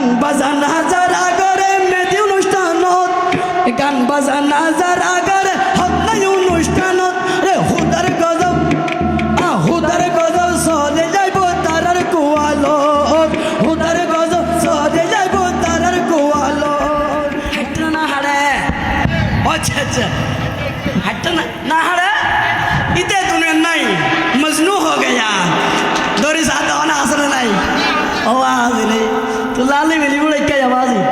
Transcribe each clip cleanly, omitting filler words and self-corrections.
গান বাজানা যারা করে মেদি অনুষ্ঠানত গান বাজানা যারা করে হক নাই অনুষ্ঠানত রে হুদার গজব সদে যাইব তারার কুয়ালো হুদার গজব সদে যাইব তারার কুয়ালো হাঁটটা না হারে আচ্ছা আচ্ছা হাঁটটা না হারে इतने दुनिया नहीं मजनू हो गया दोरी साथ होना असर नहीं आवाज नहीं तो लाली मिली बुढ़े क्या आवाज है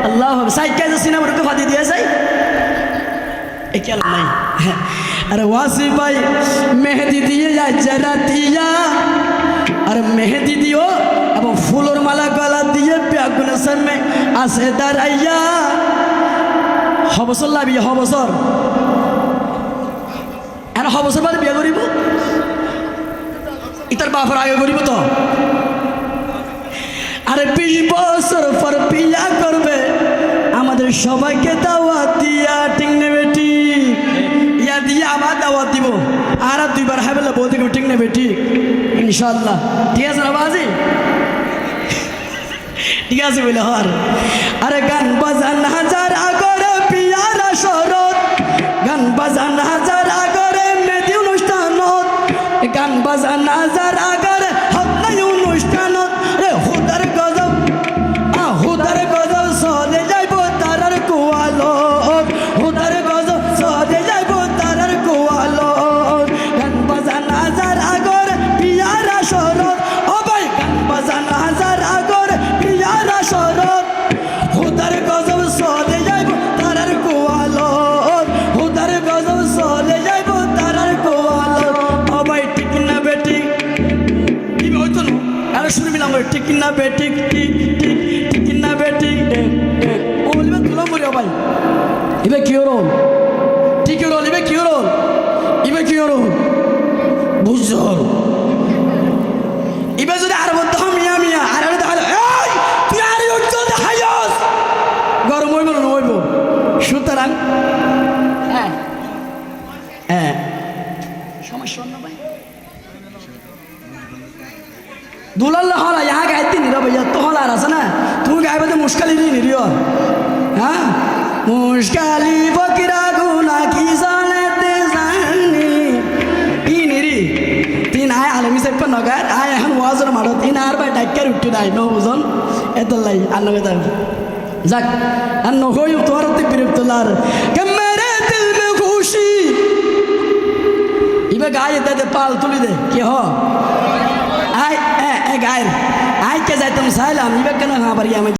अल्लाह साइड क्या जैसी ना मुझको फादी दिया साइड एक क्या नहीं अरे वासी भाई मेहंदी दिए या जरा दिया अरे मेहंदी दियो अब फूल और माला गला दिए प्यागुन सर में आसे दराया हबसर लाभी हबसर এরা হবসর বাদে বিয়ে করিব ইতার বাপর আগে করিব তো আরে 20 বছর পর বিয়া করবে আমাদের সবাইকে দাওয়াত দিয়া ঠিক নেবে ঠিক ইয়া দিয়ে আবার দাওয়াত দিব আর দুইবার হাবেলা বলতে ঠিক নেবে ঠিক ইনশাআল্লাহ ঠিক আছে না বাজি ঠিক আছে বলে হর আরে গান বাজানা যারা করে পিয়ারা শরৎ গান বাজানা যারা গান বাজানা যারা করে হক নাই অনুষ্ঠানত রে হুদার গজব সদে যাইব তারার কুয়ালো হুদার গজব সদে যাইব তারার কুয়ালো গান বাজানা যারা করে পিয়ারা শরৎ ও ভাই গান বাজানা যারা করে পিয়ারা শরৎ হুদার গজব সদে যাইব তারার কুয়ালো হুদার গজব সদে যাইব তারার কুয়ালো শুনে মিলাম ঠিক না বে ঠিক ঠিক ঠিক ঠিক না বে ঠিক ও বলবে তুলো মরে ভাই ইবে কি হলো ঠিক হলো ইবে কি হলো ইবে কি হলো বুঝছো ইবে যদি আর বলতে মিয়া মিয়া আর দেখালো এই তুই আর উঠছো দেখাইস গরম হইব না হইব সুতরাং হ্যাঁ হ্যাঁ সমস্যা না ভাই दुल्हन हला यहाँ गायती नहीं रहा भैया तो हला रहा ना तुम गाय बदे मुश्किल ही नहीं रही हाँ मुश्किल बकरा गुना की जाने ते जानी ई नहीं तीन आए आलमी से पर नगर आए हम वाजर मारो तीन आर बाय डाक्टर उठ दाई नो बुझन एतलाई अन्नो के दाई जाक अन्नो कोई तोर ते बिरक तलार कि मेरे दिल में खुशी इबे गाय दे पाल तुली दे के हो आय गाय आय के जाए तुम साइल हम इबे कना हां पर